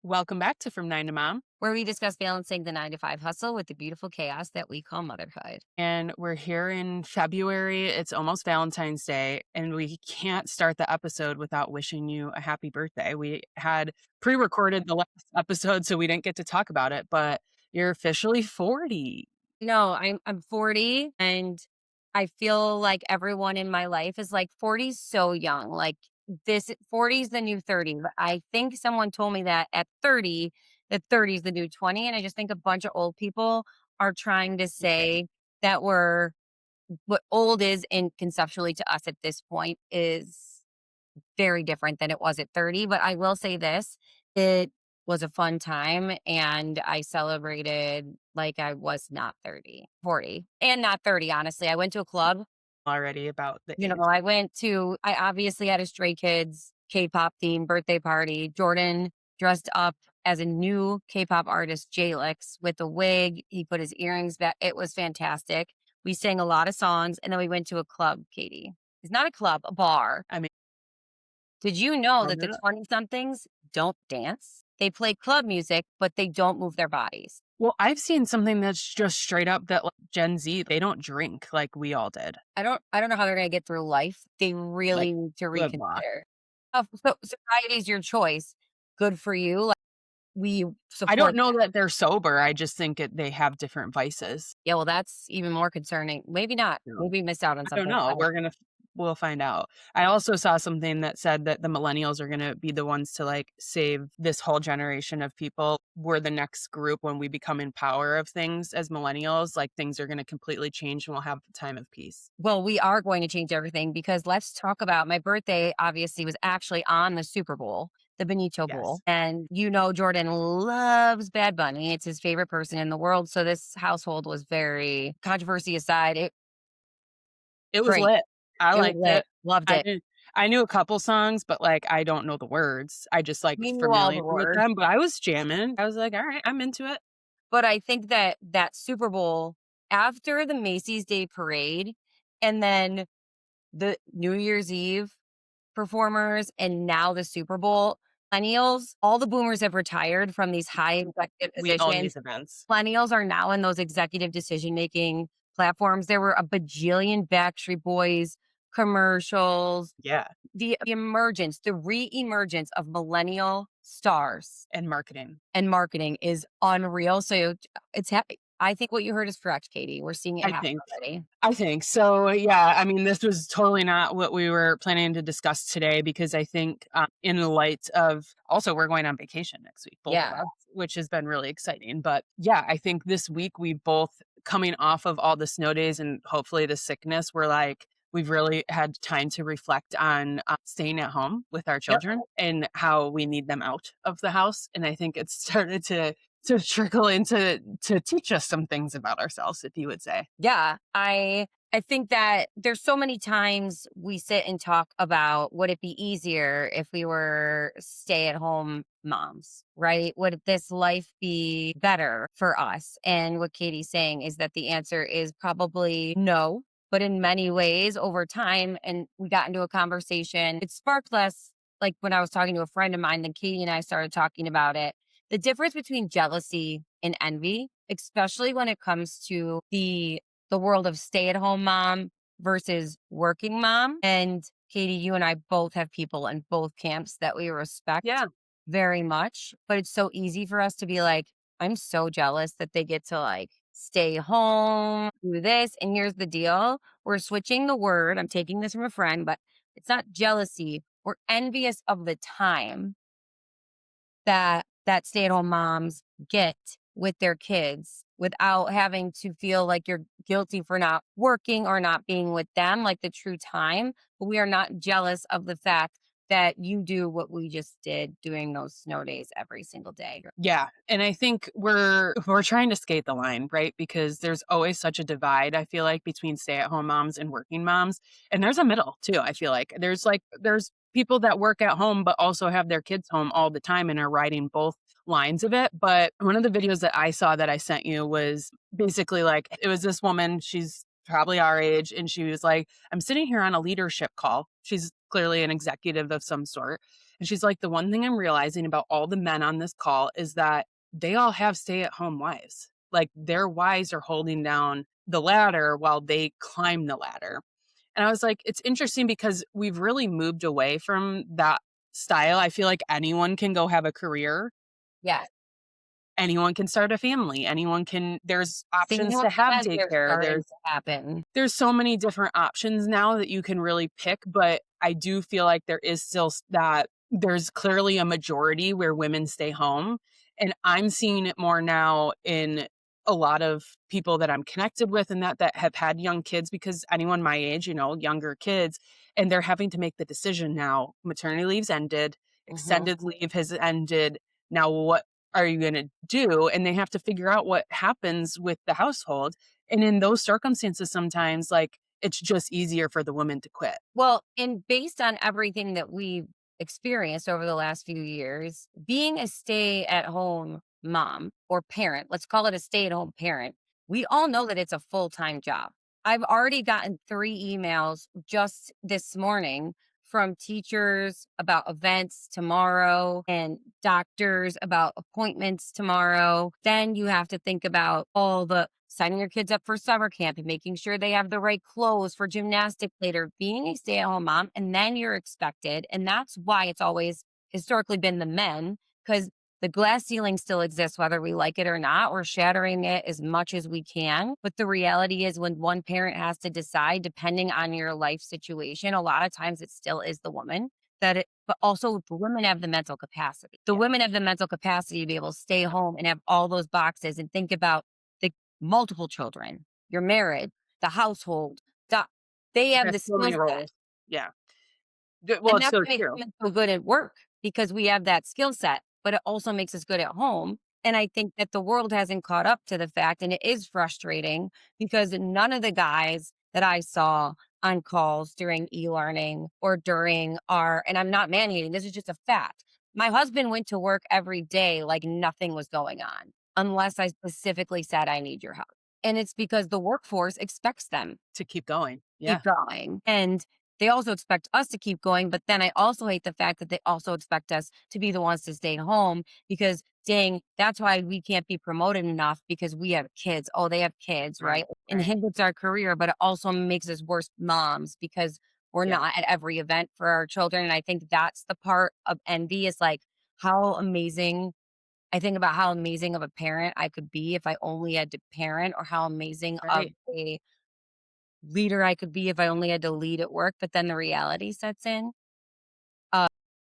Welcome back to From Nine to Mom. where we discuss balancing the 9 to 5 hustle with the beautiful chaos that we call motherhood. And we're here in February. It's almost Valentine's Day, and we can't start the episode without wishing you a happy birthday. We had pre recorded the last episode, so we didn't get to talk about it, but you're officially 40. No, I'm 40 and I feel like everyone in my life is like 40 's so young. Like this 40 is the new 30. But I think someone told me that at 30, that 30 is the new 20. And I just think a bunch of old people are trying to say that we're what old is in conceptually to us at this point is very different than it was at 30. But I will say this, it was a fun time and I celebrated like I was not 30, 40, and not 30, honestly. I went to a club. Already about the age. I obviously had a Stray Kids K-pop themed birthday party. Jordan dressed up as a new K-pop artist, Jalix, with a wig. He put his earrings back. It was fantastic. We sang a lot of songs and then we went to a club, Katie. It's not a club, a bar. I mean, Did you know warmed that it the up. 20 somethings don't dance? They play club music, but they don't move their bodies. Well, I've seen something that's just straight up that like, Gen Z, they don't drink like we all did. I don't know how they're gonna get through life. They Like, really need to good luck. reconsider. So sobriety is your choice. Good for you. Like, we I don't support know that. that they're sober. I just think they have different vices. Yeah, well, that's even more concerning. Maybe not. No. Maybe we missed out on I don't something. know. We'll find out. I also saw something that said that the millennials are gonna be the ones to, like, save this whole generation of people. We're the next group when we become in power of things as millennials, like, things are gonna completely change and we'll have a time of peace. Well, we are going to change everything because let's talk about my birthday, obviously, was actually on the Super Bowl, the Benito Bowl. Yes. And Jordan loves Bad Bunny. It's his favorite person in the world. So this household was very controversy aside. It was Great. lit. I It was liked lit. it. Loved I it. knew I knew a couple songs, but, like, I don't know the words. I just, like, We knew all familiar the with words. them, but I was jamming. I was like, "Alright, I'm into it." But I think that that Super Bowl after the Macy's Day Parade and then the New Year's Eve performers and now the Super Bowl, millennials, all the boomers have retired from these high executive We own positions. these events. Millennials are now in those executive decision-making platforms. There were a bajillion Backstreet Boys commercials. Yeah, The emergence, the re-emergence of millennial stars and marketing. and marketing is unreal. So it's I think what you heard is correct, Katie. We're seeing it I happen think. already. I think. So, yeah, I mean, this was totally not what we were planning to discuss today because I think, in the light of also we're going on vacation next week, both of Yeah. us, which has been really exciting. But yeah, I think this week we both coming off of all the snow days and hopefully the sickness, we're like, we've really had time to reflect on staying at home with our Yep. children and how we need them out of the house. And I think it's started to trickle into to teach us some things about ourselves, if you would say. Yeah. I think that there's so many times we sit and talk about would it be easier if we were stay-at-home moms, right? Would this life be better for us? And what Katie's saying is that the answer is probably no. But in many ways, over time, and we got into a conversation, it sparked less like when I was talking to a friend of mine, then Katie and I started talking about it. The difference between jealousy and envy, especially when it comes to the world of stay-at-home mom versus working mom. And Katie, you and I both have people in both camps that we respect Yeah. very much. But it's so easy for us to be like, I'm so jealous that they get to like stay home, do this. And here's the deal. We're switching the word. I'm taking this from a friend, but it's not jealousy. We're envious of the time that stay-at-home moms get with their kids without having to feel like you're guilty for not working or not being with them, like the true time. But we are not jealous of the fact that you do what we just did doing those snow days every single day. Yeah, and I think we're trying to skate the line, right? Because there's always such a divide, I feel like, between stay-at-home moms and working moms, and there's a middle too, I feel like. There's people that work at home but also have their kids home all the time and are riding both lines of it. But one of the videos that I saw that I sent you was basically like it was this woman, she's probably our age, and she was like, "I'm sitting here on a leadership call." She's clearly an executive of some sort. And she's like, "The one thing I'm realizing about all the men on this call is that they all have stay-at-home wives. Like, their wives are holding down the ladder while they climb the ladder." And I was like, it's interesting because we've really moved away from that style. I feel like anyone can go have a career. Yeah. Anyone can start a family. Anyone can there's options Single to have men are daycare. starting to happen. There's so many different options now that you can really pick, but I do feel like there is still that there's clearly a majority where women stay home, and I'm seeing it more now in a lot of people that I'm connected with and that have had young kids because anyone my age, younger kids, and they're having to make the decision now. Maternity leave's ended, Mhm. extended leave has ended. Now what are you gonna do? And they have to figure out what happens with the household, and in those circumstances, sometimes, like, it's just easier for the woman to quit. Well, and based on everything that we've experienced over the last few years, being a stay at home mom or parent, let's call it a stay at home parent, we all know that it's a full time job. I've already gotten 3 emails just this morning from teachers about events tomorrow and doctors about appointments tomorrow. Then you have to think about all the signing your kids up for summer camp and making sure they have the right clothes for gymnastics later, being a stay at home mom. And then you're expected. And that's why it's always historically been the men, because the glass ceiling still exists, whether we like it or not. We're shattering it as much as we can. But the reality is, when one parent has to decide, depending on your life situation, a lot of times it still is the woman but also the women have the mental capacity. The Yeah. women have the mental capacity to be able to stay home and have all those boxes and think about the multiple children, your marriage, the household. The, they have That's the so skill many set. roles. Yeah. Well, And it's that's so what makes true. women so good at work because we have that skill set, but it also makes us good at home. And I think that the world hasn't caught up to the fact, and it is frustrating because none of the guys that I saw on calls during e learning or during and I'm not mandating, this is just a fact. My husband went to work every day like nothing was going on, unless I specifically said, I need your help. And it's because the workforce expects them To keep going. keep Yeah. going. And they also expect us to keep going. But then I also hate the fact that they also expect us to be the ones to stay home because, dang, that's why we can't be promoted enough because we have kids. Oh, they have kids, right? Right. And it Right. inhibits our career, but it also makes us worse moms because we're Yeah. not at every event for our children. And I think that's the part of envy is like how amazing. I think about how amazing of a parent I could be if I only had to parent, or how amazing of Right. a leader I could be if I only had to lead at work, but then the reality sets in. Uh,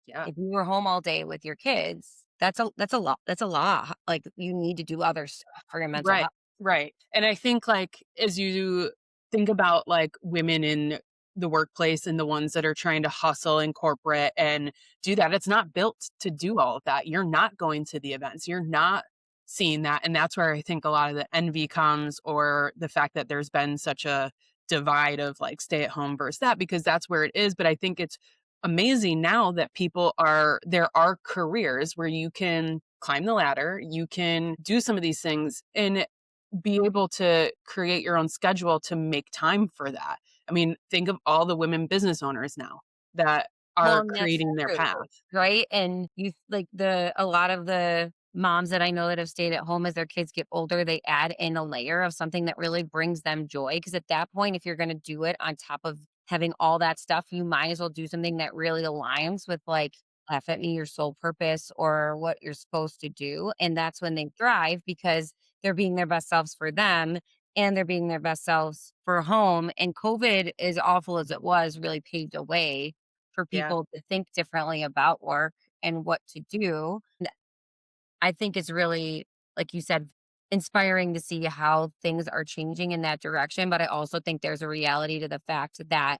Yeah. if you were home all day with your kids, that's a lot. That's a lot. Like you need to do other stuff for your mental Right, health. right, and I think, like, as you think about, like, women in the workplace and the ones that are trying to hustle in corporate and do that, it's not built to do all of that. You're not going to the events, you're not seeing that, and that's where I think a lot of the envy comes, or the fact that there's been such a divide of, like, stay at home versus that, because that's where it is. But I think it's amazing now that there are careers where you can climb the ladder, you can do some of these things and be able to create your own schedule to make time for that. I mean, think of all the women business owners now that Well, are and that's creating their true, path. right? And you like a lot of the moms that I know that have stayed at home as their kids get older, they add in a layer of something that really brings them joy. Because at that point, if you're going to do it on top of having all that stuff, you might as well do something that really aligns with like laugh at me, your soul purpose, or what you're supposed to do. And that's when they thrive because they're being their best selves for them and they're being their best selves for home. And COVID, as awful as it was, really paved a way for Yeah, people to think differently about work and what to do. And I think it's really, like you said, inspiring to see how things are changing in that direction. But I also think there's a reality to the fact that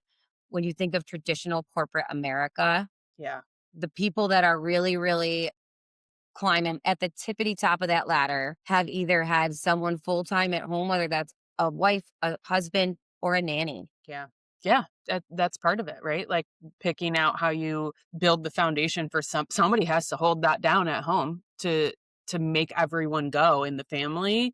when you think of traditional corporate America, yeah, the people that are really, really climbing at the tippity top of that ladder have either had someone full time at home, whether that's a wife, a husband, or a nanny. yeah. Yeah, that's part of it, right? Like, picking out how you build the foundation for somebody has to hold that down at home to make everyone go in the family.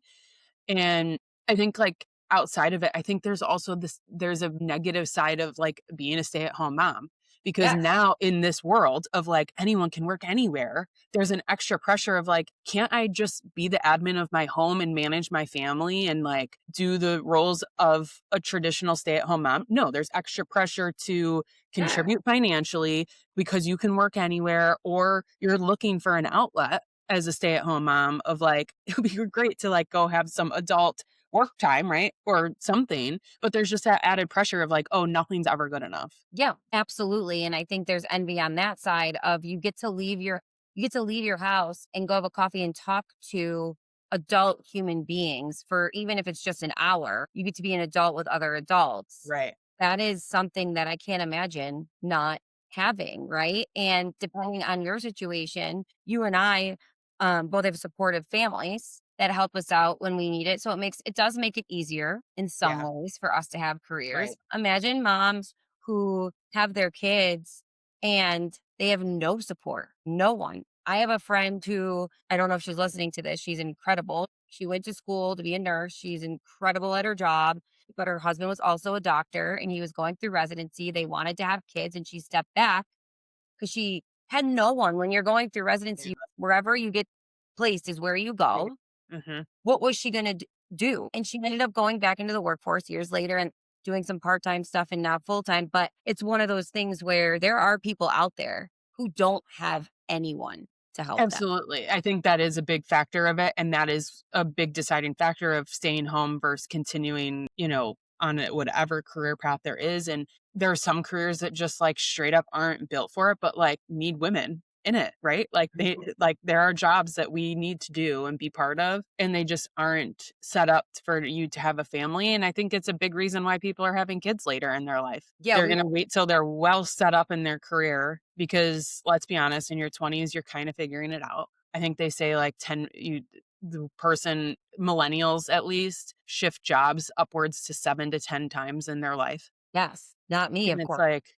And I think, like, outside of it, I think there's also there's a negative side of like being a stay-at-home mom, because Yes. now in this world of like anyone can work anywhere, there's an extra pressure of like, can't I just be the admin of my home and manage my family and like do the roles of a traditional stay-at-home mom? No, there's extra pressure to Yeah. contribute financially because you can work anywhere, or you're looking for an outlet as a stay-at-home mom of like, it would be great to like go have some adult work time, right? Or something. But there's just that added pressure of like, oh, nothing's ever good enough. Yeah, absolutely. And I think there's envy on that side of you get to leave your house and go have a coffee and talk to adult human beings for even if it's just an hour. You get to be an adult with other adults. Right. That is something that I can't imagine not having, right? And depending on your situation, you and I both have supportive families that help us out when we need it. So it does make it easier in some Yeah. ways for us to have careers. Right. Imagine moms who have their kids and they have no support, no one. I have a friend who I don't know if she's listening to this. She's incredible. She went to school to be a nurse. She's incredible at her job, but her husband was also a doctor and he was going through residency. They wanted to have kids and she stepped back because she had no one. When you're going through Yeah. residency, wherever you get placed is where you Right. go. Hmm. What was she gonna do? And she ended up going back into the workforce years later and doing some part-time stuff and now full-time, but it's one of those things where there are people out there who don't have anyone to help them. Absolutely. I think that is a big factor of it. And that is a big deciding factor of staying home versus continuing, on whatever career path there is. And there are some careers that just like straight up aren't built for it, but like need women in it, right? Like like there are jobs that we need to do and be part of, and they just aren't set up for you to have a family. And I think it's a big reason why people are having kids later in their life. Yeah, They're we gonna wait till there well set up in their career because, let's be honest, in your 20s, you're kinda figuring it out. I think they say, like, 10 you the person millennials, at least, shift jobs upwards to 7 to 10 times in their life, yes, not me, and of it's course. like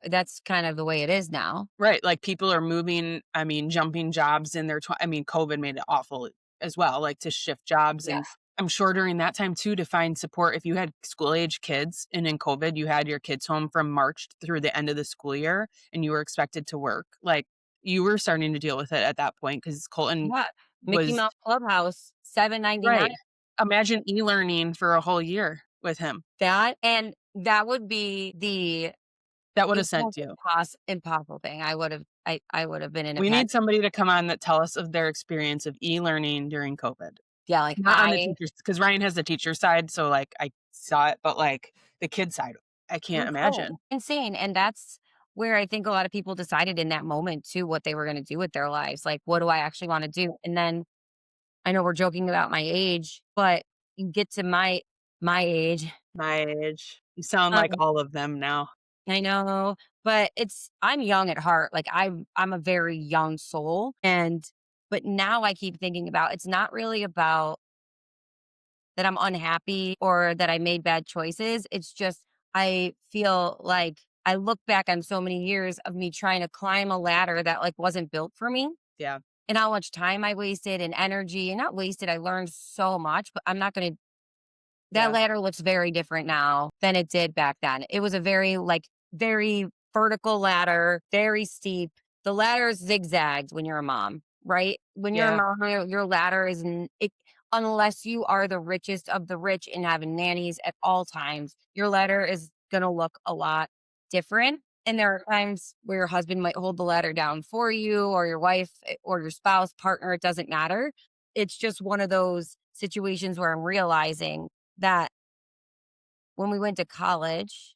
That's kind of the way it is now. right, like, people are moving, I mean, jumping jobs in their I mean, COVID made it awful as well, like, to shift jobs, Yeah. and I'm sure during that time too to find support if you had school-age kids, and in COVID, you had your kids home from March through the end of the school year, and you were expected to work, like, you were starting to deal with it at that point because Colton Yeah. Mickey was Mouse Clubhouse, 7.99. right. Imagine e-learning for a whole year with him. That and that would be That would the have sent most you. impossible thing. I would have been in a We panic. need somebody to come on that tell us of their experience of e-learning during COVID. Yeah, like Not on the teachers, because Ryan has the teacher side, so, like, I saw it, but, like, the kid side, I can't insane, imagine. insane, and that's where I think a lot of people decided in that moment too what they were gonna do with their lives, like, "What do I actually wanna do?" And then I know we're joking about my age, but you get to my age, My age. You sound like um, all of them now. I know, but I'm young at heart, like, I'm a very young soul, but now I keep thinking about it's not really about that I'm unhappy or that I made bad choices. It's just I feel like I look back on so many years of me trying to climb a ladder that like wasn't built for me Yeah. and how much time I wasted and energy and not wasted. I learned so much, but I'm not going to that Yeah. ladder looks very different now than it did back then. It was a very vertical ladder, very steep. The ladder is zigzagged when you're a mom, right? When you're a Yeah. mom, your ladder is unless you are the richest of the rich and having nannies at all times, your ladder is gonna look a lot different. And there are times where your husband might hold the ladder down for you, or your wife, or your spouse, partner, it doesn't matter. It's just one of those situations where I'm realizing that when we went to college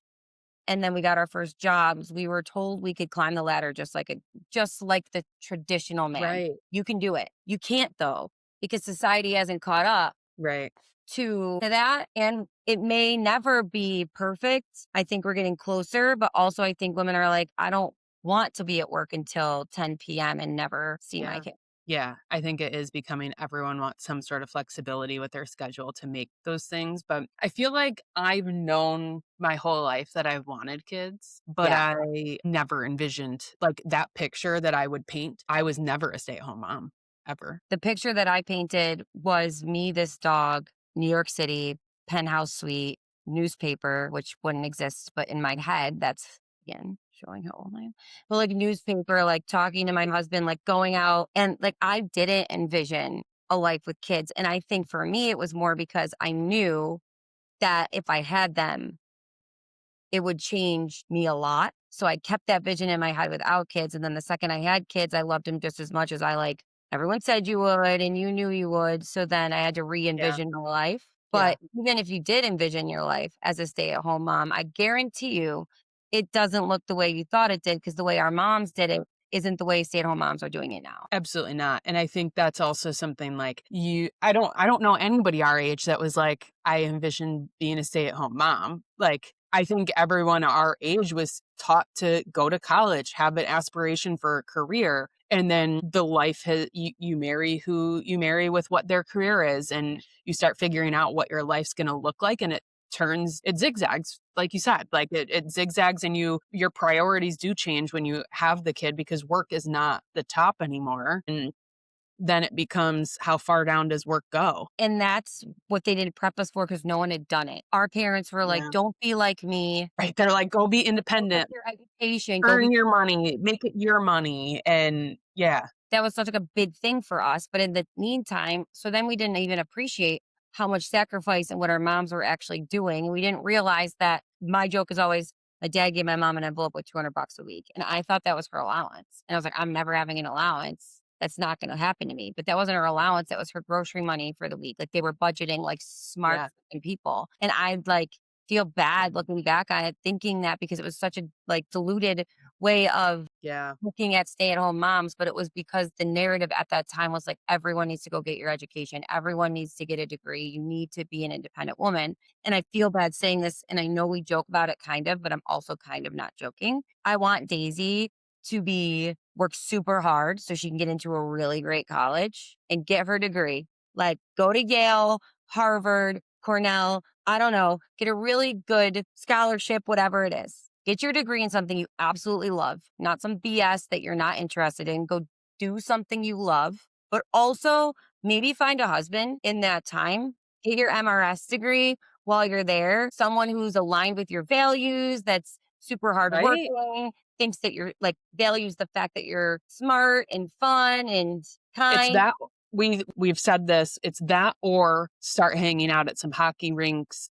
and then we got our first jobs, we were told we could climb the ladder just like the traditional man. Right. You can do it. You can't though, because society hasn't caught up Right. to that. And it may never be perfect. I think we're getting closer, but also I think women are like, I don't want to be at work until 10 p.m. and never see my Yeah. kid. Yeah, I think it is becoming everyone wants some sort of flexibility with their schedule to make those things, but I feel like I've known my whole life that I've wanted kids, but Yeah. I never envisioned, like, that picture that I would paint. I was never a stay-at-home mom, ever. The picture that I painted was me, this dog, New York City, penthouse suite, newspaper, which wouldn't exist, but in my head, that's again showing how old I am. But like newspaper, like talking to my husband, like going out and like I didn't envision a life with kids. And I think for me, it was more because I knew that if I had them, it would change me a lot. So I kept that vision in my head without kids. And then the second I had kids, I loved them just as much as I like everyone said you would and you knew you would. So then I had to re Yeah. envision my life. Yeah. But even if you did envision your life as a stay at home mom, I guarantee you it doesn't look the way you thought it did because the way our moms did it isn't the way stay at home moms are doing it now. Absolutely not. And I think that's also something like I don't know anybody our age that was like, I envisioned being a stay-at-home mom. Like, I think everyone our age was taught to go to college, have an aspiration for a career, and then the life has you marry who you marry with what their career is, and you start figuring out what your life's gonna look like, and it zigzags, like you said, like it zigzags, and your priorities do change when you have the kid because work is not the top anymore. And then it becomes, how far down does work go? And that's what they didn't prep us for because no one had done it. Our parents were like, Yeah. don't be like me. Right. They're like, go be Go get independent, your education. Go earn be your money, make it your money. And yeah, that was such like a big thing for us. But in the meantime, so then we didn't even appreciate how much sacrifice and what our moms were actually doing. And we didn't realize that my joke is always my dad gave my mom an envelope with $200 a week. And I thought that was her allowance. And I was like, I'm never having an allowance. That's not going to happen to me. But that wasn't her allowance. That was her grocery money for the week. Like they were budgeting like smart yeah, fucking people. And I like feel bad looking back on it, thinking that because it was such a like diluted way of yeah. looking at stay-at-home moms, but it was because the narrative at that time was like, everyone needs to go get your education. Everyone needs to get a degree. You need to be an independent woman. And I feel bad saying this, and I know we joke about it kind of, but I'm also kind of not joking. I want Daisy to be work super hard so she can get into a really great college and get her degree. Like go to Yale, Harvard, Cornell, I don't know, get a really good scholarship, whatever it is. Get your degree in something you absolutely love, not some BS that you're not interested in. Go do something you love, but also maybe find a husband in that time. Get your MRS degree while you're there, someone who's aligned with your values, that's super Right. hardworking, thinks that you're like values the fact that you're smart and fun and It's kind. that we've said this, it's that or start hanging out at some hockey rinks.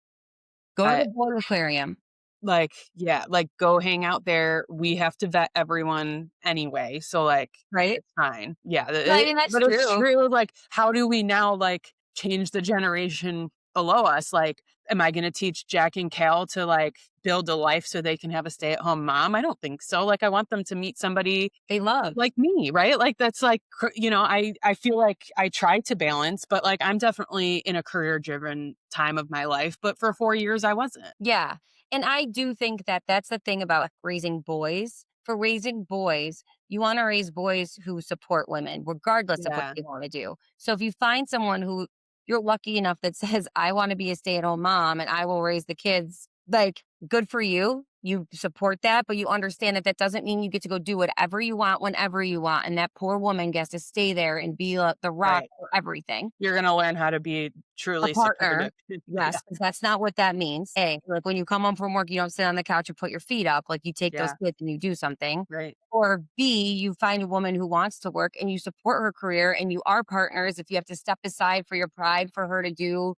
Go to uh, the boat aquarium, Like, yeah, like, go hang out there. We have to vet everyone anyway, so, like, right? it's fine. Yeah, No, I mean, that's but it's true. true, like, how do we now, like, change the generation below us? Like, am I gonna teach Jack and Cal to, like, build a life so they can have a stay-at-home mom? I don't think so. Like, I want them to meet somebody They love. like me, right? Like, that's, like, I feel like I try to balance, but, like, I'm definitely in a career-driven time of my life, but for 4 years, I wasn't. Yeah. And I do think that that's the thing about raising boys. For raising boys, you want to raise boys who support women, regardless of what Yeah. they want to do. So if you find someone who you're lucky enough that says, I want to be a stay at home mom and I will raise the kids, like, good for you. You support that, but you understand that that doesn't mean you get to go do whatever you want whenever you want. And that poor woman gets to stay there and be the rock Right. for everything. You're gonna learn how to be A truly partner. supportive. Yes, Yeah, 'cause that's not what that means. Hey, like, when you come home from work, you don't sit on the couch and put your feet up, like, you take those yeah, kids and you do something. right. Or B, you find a woman who wants to work and you support her career and you are partners. If you have to step aside for your pride for her to do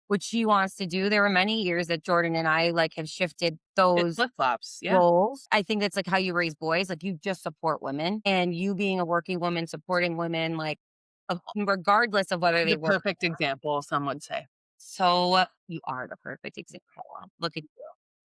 what she wants to do. There were many years that Jordan and I, like, have shifted It those flip-flops, yeah. roles. I think that's, like, how you raise boys, like, you just support women, and you being a working woman, supporting women, like, regardless of whether they The work. perfect example, some would say. So, you are the perfect example. Look at you.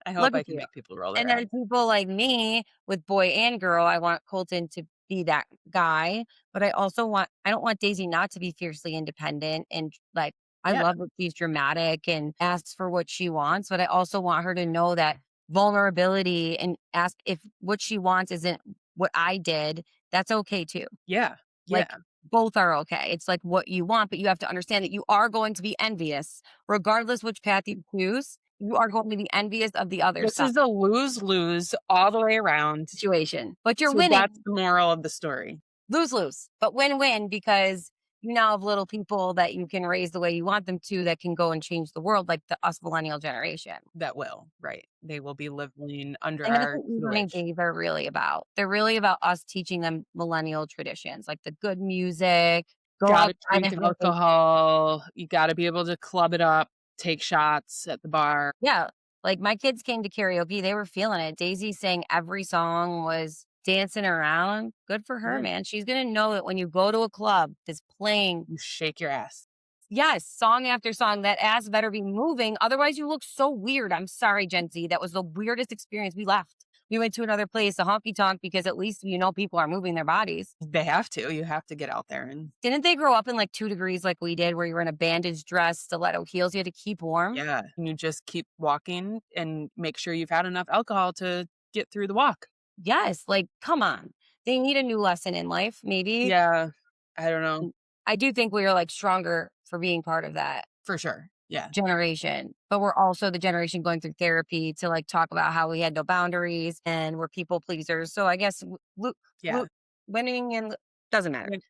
I hope Look I at can you. make people roll And their eyes. then people like me with boy and girl, I want Colton to be that guy, but I don't want Daisy not to be fiercely independent and like I Yeah, love that she's dramatic and asks for what she wants, but I also want her to know that vulnerability and ask if what she wants isn't what I did, that's okay too. yeah, Like, yeah. both are okay. It's like what you want, but you have to understand that you are going to be envious. Regardless which path you choose, you are going to be envious of the other This side is a lose-lose all the way around. situation. But you're So that's winning. the moral of the story. Lose lose, but win win because You now have little people that you can raise the way you want them to that can go and change the world like the us millennial generation. That will, right. They will be living under And that's our what e-learning tutelage. days are really about. They're really about us teaching them millennial traditions, like the good music, go Gotta outside drink and have a alcohol, you gotta be able to club it up, take shots at the bar. yeah, like, my kids came to karaoke, they were feeling it. Daisy sang every song, was dancing around. Good for her, Yeah, man. She's gonna know that when you go to a club that's playing you shake your ass. yes, song after song, that ass better be moving, otherwise you look so weird. I'm sorry, Gen Z, that was the weirdest experience. We left. We went to another place, a honky tonk, because at least you know people are moving their bodies. They have to, you have to get out there and Didn't they grow up in, like, 2 degrees like we did, where you were in a bandage dress, stiletto heels, you had to keep warm? yeah, and you just keep walking and make sure you've had enough alcohol to get through the walk. Yes, like, come on. They need a new lesson in life, maybe. Yeah, I don't know, Mm, I do think we are, like, stronger for being part of that for sure, yeah, generation, but we're also the generation going through therapy to, like, talk about how we had no boundaries and we're people pleasers, so I guess yeah, winning and doesn't matter. like,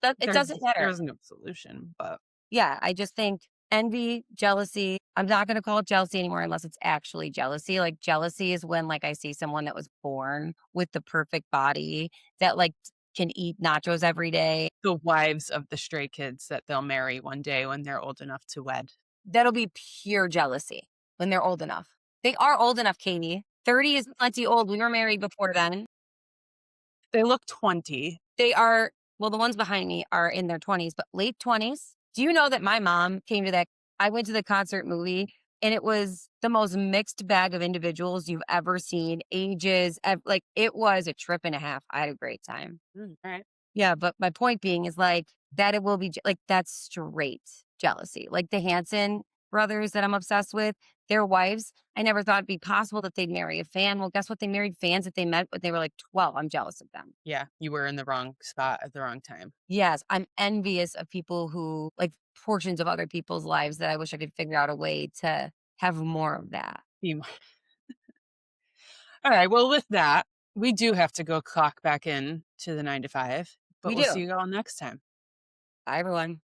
That it doesn't matter. there's no solution, but Yeah, I just think envy, jealousy, I'm not gonna call it jealousy anymore unless it's actually jealousy. Like, jealousy is when, like, I see someone that was born with the perfect body that, like, can eat nachos every day. the wives of the stray kids that they'll marry one day when they're old enough to wed. That'll be pure jealousy when they're old enough. They are old enough, Katie. 30 is plenty old. We were married before then. They look 20. They are well, the ones behind me are in their 20s, but late 20s. Do you know that my mom came to that I went to the concert movie, and it was the most mixed bag of individuals you've ever seen, ages, like, it was a trip and a half. I had a great time. Alright. Yeah, but my point being is, like, that it will be like, that's straight jealousy. Like, the Hanson brothers that I'm obsessed with, their wives, I never thought it'd be possible that they'd marry a fan. Well, guess what? They married fans that they met when they were, like, 12. I'm jealous of them. Yeah, you were in the wrong spot at the wrong time. Yes, I'm envious of people who like, portions of other people's lives that I wish I could figure out a way to have more of that. You Alright, well, with that, we do have to go clock back in to the 9 to 5, but We we'll see do. you all next time. Bye, everyone.